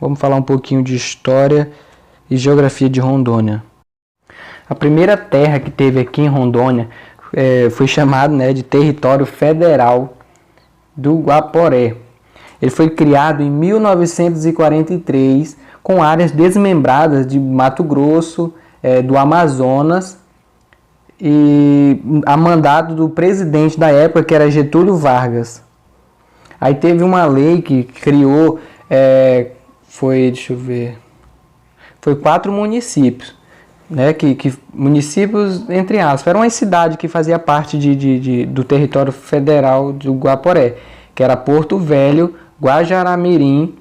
Vamos falar um pouquinho de história e geografia de Rondônia. A primeira terra que teve aqui em Rondônia foi chamado, né, de Território Federal do Guaporé. Ele foi criado em 1943 com áreas desmembradas de Mato Grosso, do Amazonas, e a mandado do presidente da época, que era Getúlio Vargas. Aí teve uma lei que criou, foi 4 municípios, né, municípios entre aspas, era uma cidade que fazia parte do território federal do Guaporé, que era Porto Velho, Guajará-Mirim,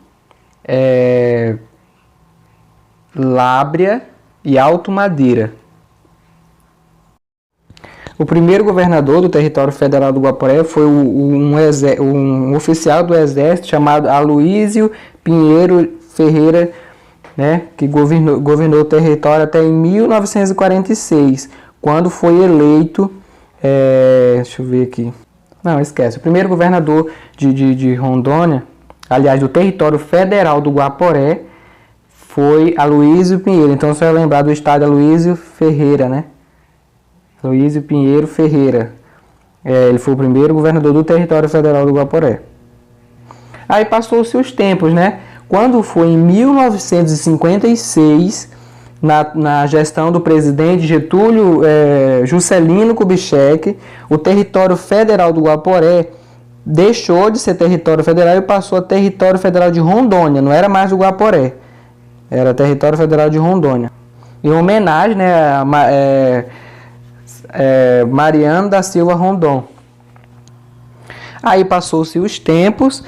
Lábrea e Alto Madeira. O primeiro governador do território federal do Guaporé foi um oficial do exército chamado Aloísio Pinheiro Ferreira, né, que governou o território até em 1946, quando foi eleito, deixa eu ver aqui, não, esquece, o primeiro governador de Rondônia, aliás, do território federal do Guaporé, foi Aloísio Pinheiro. Então você vai lembrar do estado Aloísio Ferreira, né? Aloísio Pinheiro Ferreira. Ele foi o primeiro governador do território federal do Guaporé. Aí passou-se os tempos, né? Quando foi em 1956, na gestão do presidente Getúlio Juscelino Kubitschek, o território federal do Guaporé deixou de ser território federal e passou a território federal de Rondônia. Não era mais do Guaporé, era território federal de Rondônia. Em homenagem, né, a Mariano da Silva Rondon. Aí passou-se os tempos,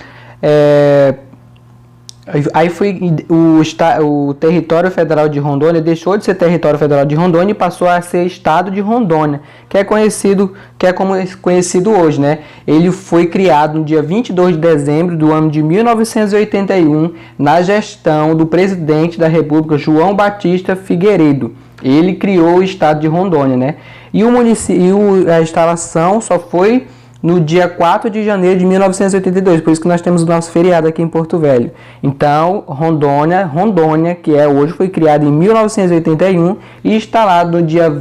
aí foi o território federal de Rondônia deixou de ser território federal de Rondônia e passou a ser estado de Rondônia, que é como conhecido hoje, né? Ele foi criado no dia 22 de dezembro do ano de 1981, na gestão do presidente da República, João Batista Figueiredo. Ele criou o estado de Rondônia, né? E a instalação só foi no dia 4 de janeiro de 1982, por isso que nós temos o nosso feriado aqui em Porto Velho. Então, Rondônia, que hoje, foi criada em 1981 e instalado no dia no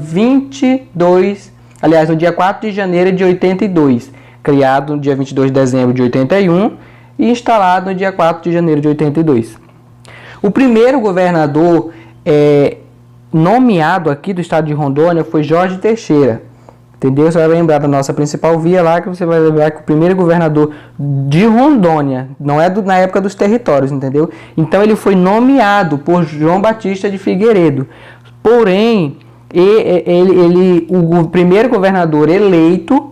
dia 4 de janeiro de 82. Criado no dia 22 de dezembro de 81 e instalado no dia 4 de janeiro de 82. O primeiro governador nomeado aqui do estado de Rondônia foi Jorge Teixeira. Entendeu? Você vai lembrar da nossa principal via lá, que você vai lembrar que o primeiro governador de Rondônia, não é na época dos territórios, entendeu? Então ele foi nomeado por João Batista de Figueiredo. Porém, o primeiro governador eleito,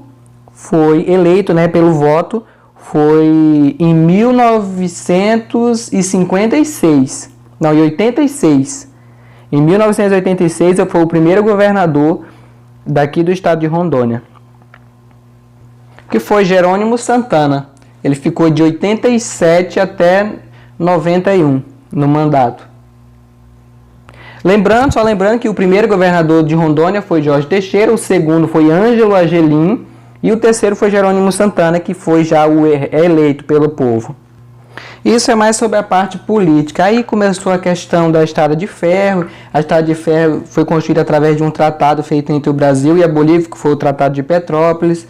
né, pelo voto, foi em 1956. Não, em 86. Em 1986 foi o primeiro governador daqui do estado de Rondônia, que foi Jerônimo Santana. Ele ficou de 87 até 91 no mandato. Só lembrando que o primeiro governador de Rondônia foi Jorge Teixeira, o segundo foi Ângelo Agelim e o terceiro foi Jerônimo Santana, que foi já o eleito pelo povo. Isso é mais sobre a parte política. Aí começou a questão da Estrada de Ferro. A Estrada de Ferro foi construída através de um tratado feito entre o Brasil e a Bolívia, que foi o Tratado de Petrópolis.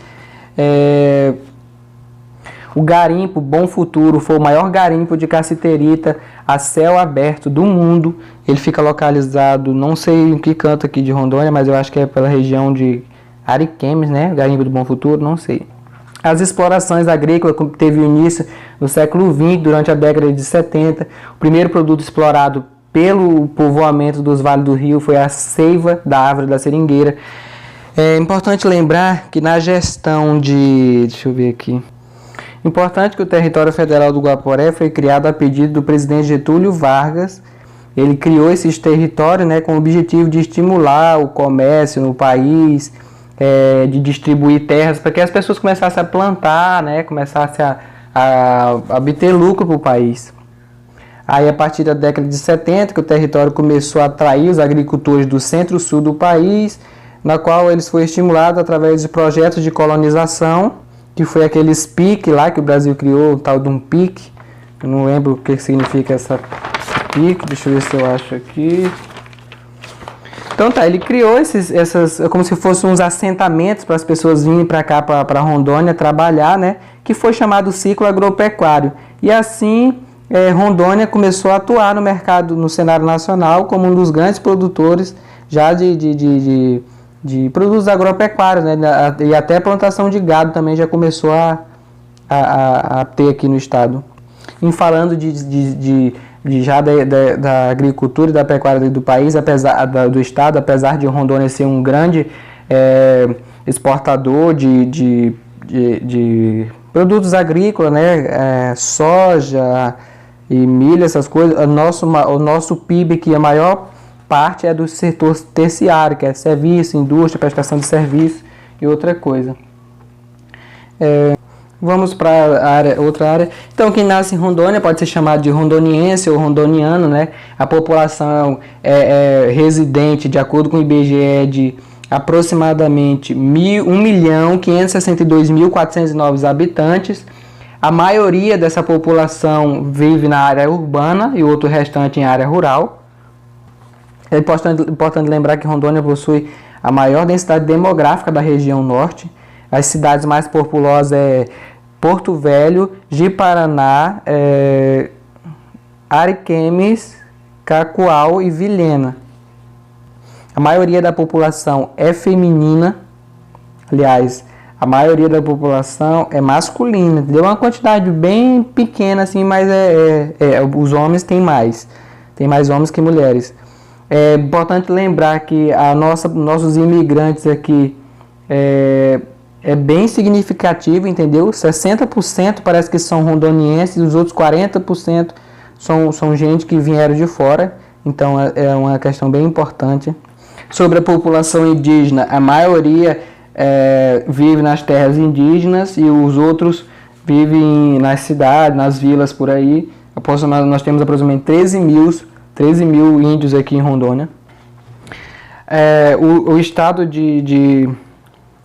O garimpo Bom Futuro foi o maior garimpo de cassiterita a céu aberto do mundo. Ele fica localizado, não sei em que canto aqui de Rondônia, mas eu acho que é pela região de Ariquemes, né? Garimpo do Bom Futuro, não sei. As explorações agrícolas teve início no século XX, durante a década de 70. O primeiro produto explorado pelo povoamento dos Vales do Rio foi a seiva da árvore da seringueira. É importante lembrar que na gestão deixa eu ver aqui. Importante que o território federal do Guaporé foi criado a pedido do presidente Getúlio Vargas. Ele criou esses territórios, né, com o objetivo de estimular o comércio no país, de distribuir terras para que as pessoas começassem a plantar, né, começassem a obter lucro para o país. Aí, a partir da década de 70, que o território começou a atrair os agricultores do centro-sul do país, na qual eles foram estimulados através de projetos de colonização, que foi aqueles PIC lá que o Brasil criou, o tal de um PIC. Eu não lembro o que significa essa Pique, deixa eu ver se eu acho aqui. Então tá, ele criou essas, como se fossem uns assentamentos para as pessoas virem para cá, para Rondônia, trabalhar, né? Que foi chamado ciclo agropecuário. E assim, Rondônia começou a atuar no mercado, no cenário nacional, como um dos grandes produtores já de produtos agropecuários, né? E até a plantação de gado também já começou a ter aqui no estado. Em falando já da agricultura e da pecuária do país, do estado, apesar de Rondônia ser um grande exportador de produtos agrícolas, né, soja e milho, essas coisas, o nosso PIB, que a maior parte é do setor terciário, que é serviço, indústria, prestação de serviço e outra coisa. Vamos para outra área. Então, quem nasce em Rondônia pode ser chamado de rondoniense ou rondoniano, né? A população residente, de acordo com o IBGE, de aproximadamente 1.562.409 habitantes. A maioria dessa população vive na área urbana e o outro restante em área rural. É importante lembrar que Rondônia possui a maior densidade demográfica da região norte. As cidades mais populosas é Porto Velho, Ji-Paraná, Ariquemes, Cacoal e Vilhena. A maioria da população é feminina, aliás, a maioria da população é masculina, entendeu? Uma quantidade bem pequena assim, mas os homens têm mais homens que mulheres. É importante lembrar que nossos imigrantes aqui é bem significativo, entendeu? 60% parece que são rondonienses, os outros 40% são gente que vieram de fora, então é uma questão bem importante. Sobre a população indígena, a maioria vive nas terras indígenas e os outros vivem nas cidades, nas vilas por aí. Nós temos aproximadamente 13 mil índios aqui em Rondônia. O estado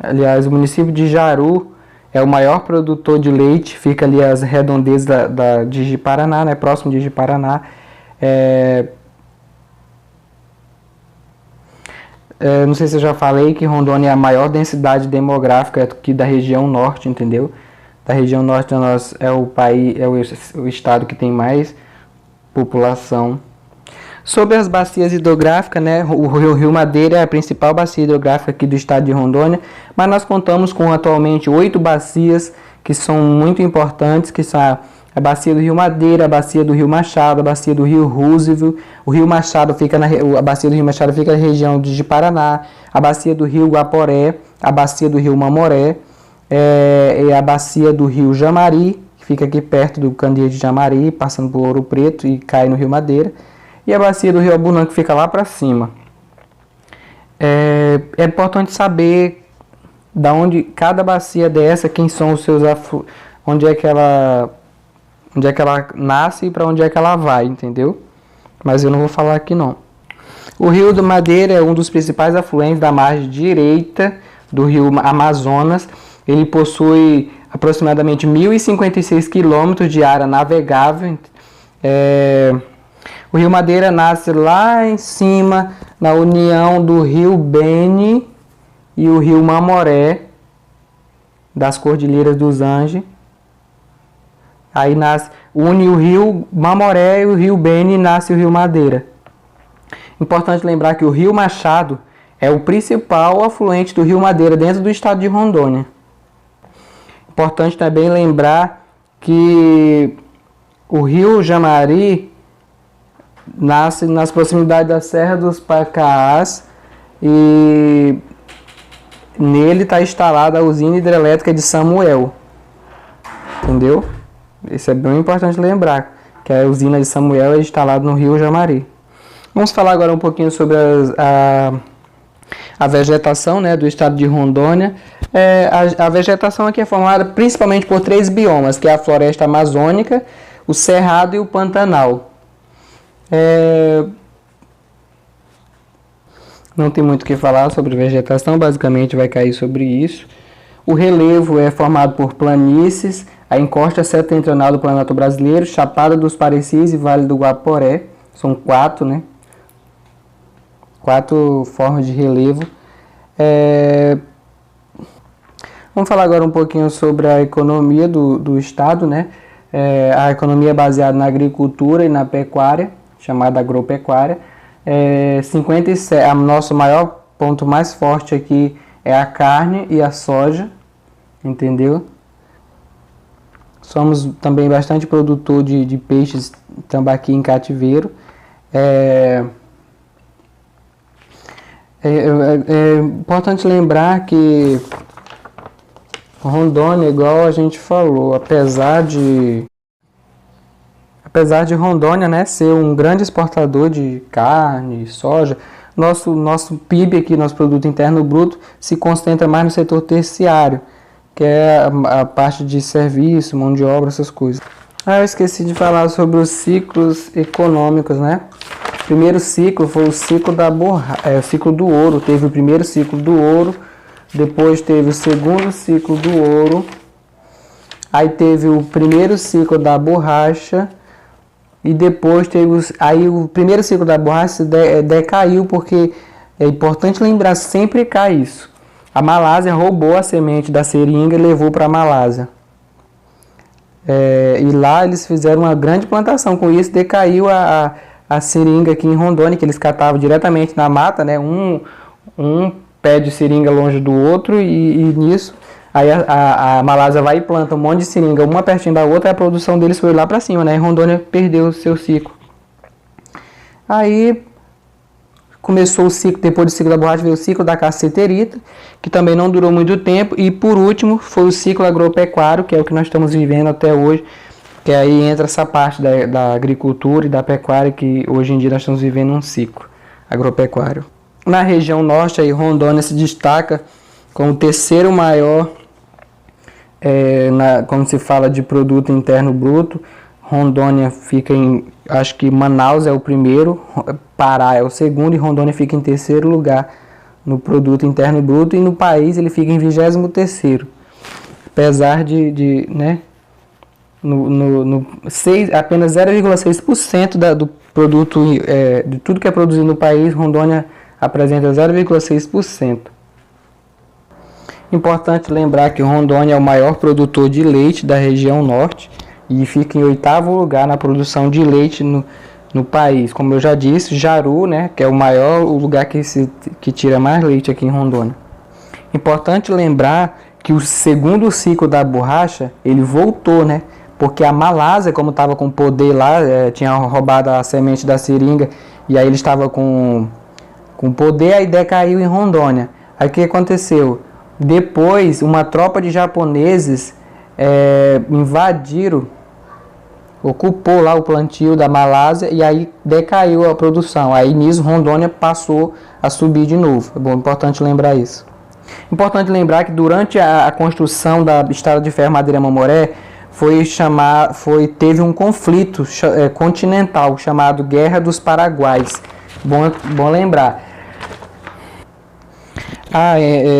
aliás, o município de Jaru é o maior produtor de leite, fica ali às redondezas de Ji-Paraná, né, próximo de Ji-Paraná. Não sei se eu já falei que Rondônia é a maior densidade demográfica aqui da região norte, entendeu? Da região norte é o estado que tem mais população. Sobre as bacias hidrográficas, né, o Rio Madeira é a principal bacia hidrográfica aqui do estado de Rondônia, mas nós contamos com atualmente 8 bacias que são muito importantes, que são a bacia do Rio Madeira, a bacia do Rio Machado, a bacia do Rio Roosevelt. O Rio Machado a bacia do Rio Machado fica na região de Ji-Paraná, a bacia do Rio Guaporé, a bacia do Rio Mamoré, e a bacia do Rio Jamari, que fica aqui perto do Candeeiro de Jamari, passando por Ouro Preto e cai no Rio Madeira. E a bacia do Rio Abunã, que fica lá para cima. É importante saber da onde cada bacia dessa, quem são os seus onde é que ela nasce e para onde é que ela vai, entendeu? Mas eu não vou falar aqui não. O Rio do Madeira é um dos principais afluentes da margem direita do Rio Amazonas. Ele possui aproximadamente 1.056 quilômetros de área navegável. O Rio Madeira nasce lá em cima, na união do Rio Beni e o Rio Mamoré, das Cordilheiras dos Andes. Aí une o Rio Mamoré e o Rio Beni e nasce o Rio Madeira. Importante lembrar que o Rio Machado é o principal afluente do Rio Madeira dentro do estado de Rondônia. Importante também lembrar que o Rio Jamari nasce nas proximidades da Serra dos Pacaás e nele está instalada a usina hidrelétrica de Samuel. Entendeu? Isso é bem importante lembrar, que a usina de Samuel é instalada no Rio Jamari. Vamos falar agora um pouquinho sobre a vegetação, né, do estado de Rondônia. A vegetação aqui é formada principalmente por 3 biomas, que é a floresta amazônica, o cerrado e o pantanal. Não tem muito o que falar sobre vegetação, basicamente vai cair sobre isso. O relevo é formado por planícies, a encosta setentrional do Planalto Brasileiro, Chapada dos Parecis e Vale do Guaporé. São 4, né? 4 formas de relevo. Vamos falar agora um pouquinho sobre a economia do estado, né? A economia é baseada na agricultura e na pecuária, chamada agropecuária. 57, nosso maior ponto mais forte aqui é a carne e a soja, entendeu? Somos também bastante produtor de peixes tambaqui em cativeiro. É importante lembrar que Rondônia, igual a gente falou, apesar de Rondônia, né, ser um grande exportador de carne, soja, nosso PIB aqui, nosso Produto Interno Bruto, se concentra mais no setor terciário, que é a parte de serviço, mão de obra, essas coisas. Eu esqueci de falar sobre os ciclos econômicos, né? O primeiro ciclo foi o ciclo o ciclo do ouro. Teve o primeiro ciclo do ouro, depois teve o segundo ciclo do ouro, aí teve o primeiro ciclo da borracha, e depois teve aí o primeiro ciclo da borracha decaiu, porque é importante lembrar, sempre cai isso. A Malásia roubou a semente da seringa e levou para a Malásia. E lá eles fizeram uma grande plantação, com isso decaiu a seringa aqui em Rondônia, que eles catavam diretamente na mata, né? Um pé de seringa longe do outro, e nisso aí a Malásia vai e planta um monte de seringa, uma pertinho da outra, e a produção deles foi lá para cima, né? E Rondônia perdeu o seu ciclo. Aí começou o ciclo, depois do ciclo da borracha veio o ciclo da cassiterita, que também não durou muito tempo, e por último foi o ciclo agropecuário, que é o que nós estamos vivendo até hoje, que aí entra essa parte da agricultura e da pecuária, que hoje em dia nós estamos vivendo um ciclo agropecuário. Na região norte, aí, Rondônia se destaca como o terceiro maior, quando se fala de produto interno bruto. Rondônia fica acho que Manaus é o primeiro, Pará é o segundo, e Rondônia fica em terceiro lugar no produto interno bruto, e no país ele fica em 23º, apesar né, apenas 0,6% do produto, de tudo que é produzido no país, Rondônia apresenta 0,6%. Importante lembrar que Rondônia é o maior produtor de leite da região norte e fica em 8º lugar na produção de leite no país. Como eu já disse, Jaru, né, que é o lugar que tira mais leite aqui em Rondônia. Importante lembrar que o segundo ciclo da borracha, ele voltou, né, porque a Malásia, como estava com poder lá, tinha roubado a semente da seringa, e aí ele estava com poder, aí decaiu em Rondônia. Aí o que aconteceu? Depois, uma tropa de japoneses ocupou lá o plantio da Malásia, e aí decaiu a produção. Aí nisso Rondônia passou a subir de novo. É bom, importante lembrar isso. Importante lembrar que durante a construção da Estrada de Ferro Madeira Mamoré, teve um conflito continental chamado Guerra dos Paraguais. Bom lembrar.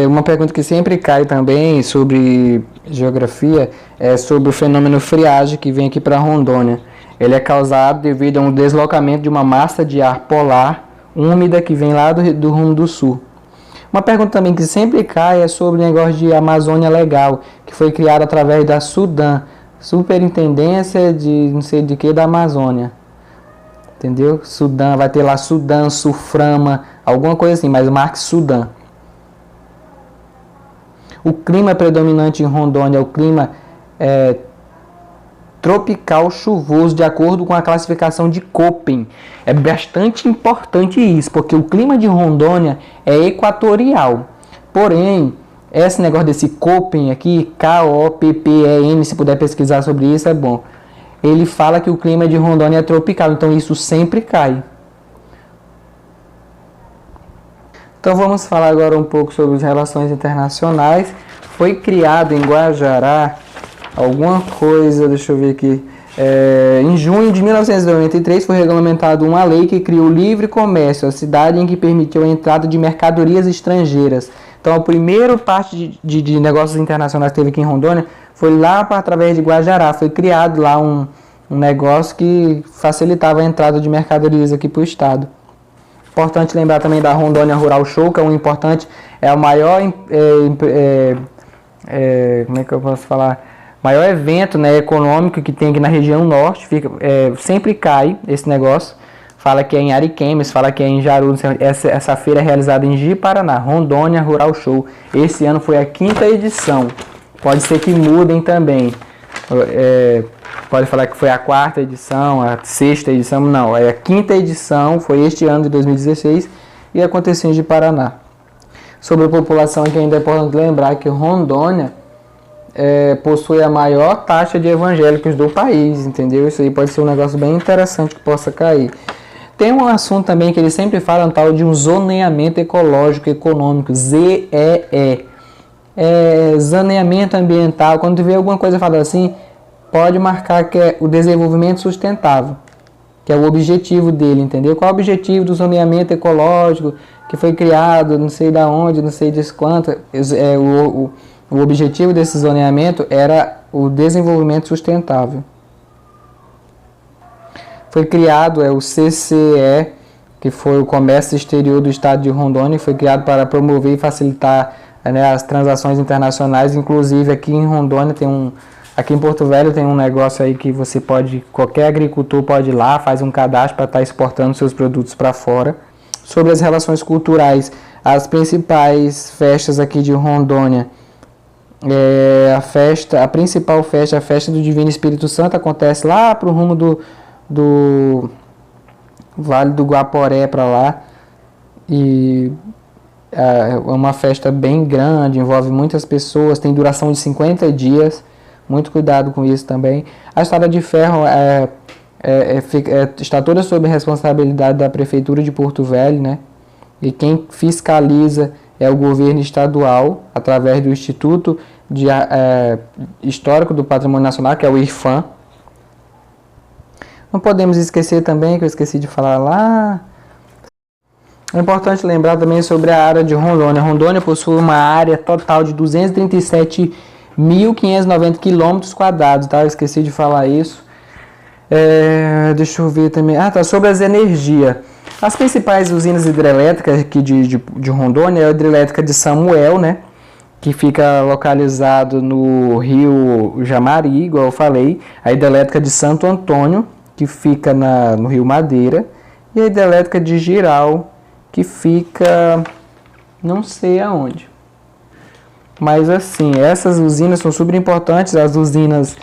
Uma pergunta que sempre cai também sobre geografia é sobre o fenômeno friagem que vem aqui para Rondônia. Ele é causado devido a um deslocamento de uma massa de ar polar úmida que vem lá do rumo do sul. Uma pergunta também que sempre cai é sobre o negócio de Amazônia Legal, que foi criado através da SUDAM, Superintendência de não sei de que da Amazônia. Entendeu? SUDAM, vai ter lá SUDAM, SUFRAMA, alguma coisa assim, mas marque SUDAM. O clima predominante em Rondônia é o clima tropical chuvoso, de acordo com a classificação de Köppen. É bastante importante isso, porque o clima de Rondônia é equatorial. Porém, esse negócio desse Köppen aqui, K-O-P-P-E-N, se puder pesquisar sobre isso, é bom. Ele fala que o clima de Rondônia é tropical, então isso sempre cai. Então vamos falar agora um pouco sobre as relações internacionais. Foi criado em Guajará alguma coisa, deixa eu ver aqui, em junho de 1993 foi regulamentada uma lei que criou o livre comércio, a cidade em que permitiu a entrada de mercadorias estrangeiras. Então a primeira parte de negócios internacionais que teve aqui em Rondônia foi lá através de Guajará. Foi criado lá um negócio que facilitava a entrada de mercadorias aqui para o estado. Importante lembrar também da Rondônia Rural Show, que é um importante, é o maior, como é que eu posso falar? Maior evento, né, econômico que tem aqui na região norte. Sempre cai esse negócio. Fala que é em Ariquemes, fala que é em Jaru. Essa feira é realizada em Ji-Paraná, Rondônia Rural Show. Esse ano foi a 5ª edição. Pode ser que mudem também. Pode falar que foi a 4ª edição, a 6ª edição. Não, é a 5ª edição, foi este ano de 2016 e aconteceu em Ji-Paraná. Sobre a população, aqui ainda é importante lembrar que Rondônia possui a maior taxa de evangélicos do país, entendeu? Isso aí pode ser um negócio bem interessante que possa cair. Tem um assunto também que eles sempre falam, tal de um zoneamento ecológico econômico, ZEE. Zoneamento ambiental. Quando tu vê alguma coisa falando assim, pode marcar que é o desenvolvimento sustentável, que é o objetivo dele, entendeu? Qual é o objetivo do zoneamento ecológico que foi criado, não sei da onde, não sei disso quanto. O objetivo desse zoneamento era o desenvolvimento sustentável. Foi criado o CCE, que foi o Comércio Exterior do Estado de Rondônia, foi criado para promover e facilitar, né, as transações internacionais. Inclusive aqui em Rondônia aqui em Porto Velho tem um negócio aí que você qualquer agricultor pode ir lá, faz um cadastro para estar exportando seus produtos para fora. Sobre as relações culturais, as principais festas aqui de Rondônia, a principal festa, a festa do Divino Espírito Santo, acontece lá para o rumo do Vale do Guaporé para lá, e é uma festa bem grande, envolve muitas pessoas, tem duração de 50 dias, muito cuidado com isso também. A Estrada de Ferro está toda sob a responsabilidade da Prefeitura de Porto Velho, né? E quem fiscaliza é o governo estadual, através do Instituto Histórico do Patrimônio Nacional, que é o IRFAM. Não podemos esquecer também, que eu esqueci de falar lá, é importante lembrar também sobre a área de Rondônia. Rondônia possui uma área total de 237.590 km², tá? Eu esqueci de falar isso. Deixa eu ver também. Sobre as energias. As principais usinas hidrelétricas aqui de Rondônia é a hidrelétrica de Samuel, né? Que fica localizado no rio Jamari, igual eu falei. A hidrelétrica de Santo Antônio, que fica no rio Madeira. E a hidrelétrica de Jirau, que fica não sei aonde. Mas assim, essas usinas são super importantes. As usinas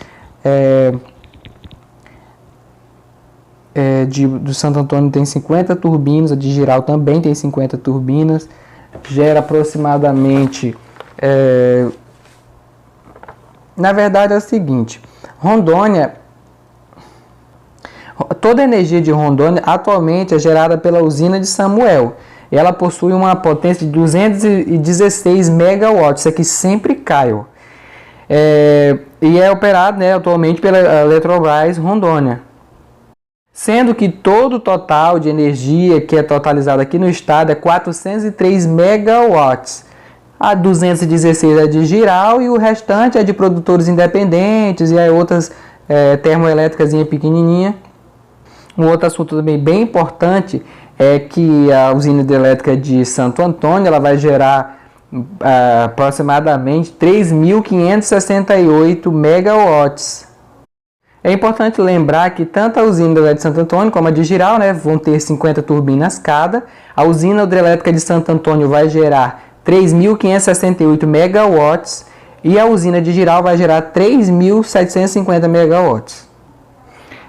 do Santo Antônio tem 50 turbinas, a de Jirau também tem 50 turbinas, gera aproximadamente... na verdade é o seguinte, Rondônia, toda a energia de Rondônia atualmente é gerada pela usina de Samuel. Ela possui uma potência de 216 megawatts, isso aqui sempre cai. E é operado, né, atualmente pela Eletrobras Rondônia. Sendo que todo o total de energia que é totalizado aqui no estado é 403 megawatts. A 216 é de Jirau e o restante é de produtores independentes e aí outras termoelétricas pequenininha. Um outro assunto também bem importante é que a usina hidrelétrica de Santo Antônio ela vai gerar aproximadamente 3.568 megawatts. É importante lembrar que tanto a usina hidrelétrica de Santo Antônio como a de Jirau, né, vão ter 50 turbinas cada. A usina hidrelétrica de Santo Antônio vai gerar 3.568 megawatts e a usina de Jirau vai gerar 3.750 megawatts.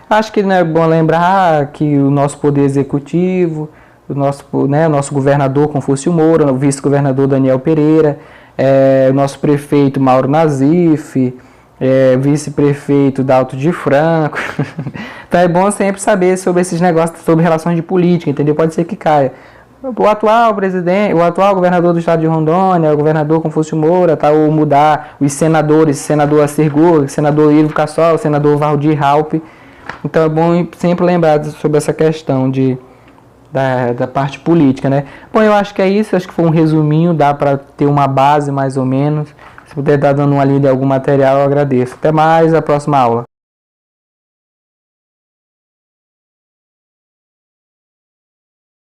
Acho que é bom lembrar que o nosso poder executivo, o nosso governador Confúcio Moura, o vice-governador Daniel Pereira, o nosso prefeito Mauro Nazif, vice-prefeito Dalto de Franco. Então é bom sempre saber sobre esses negócios, sobre relações de política, entendeu? Pode ser que caia. O atual governador do estado de Rondônia, o governador Confúcio Moura, ou mudar os senadores, senador Acergur, senador Ivo Cassol, senador Valdir Raup. Então é bom sempre lembrar sobre essa questão da parte política, né? Bom, eu acho que é isso, acho que foi um resuminho, dá para ter uma base mais ou menos. Se puder estar dando uma lida em algum material, eu agradeço. Até mais, a próxima aula.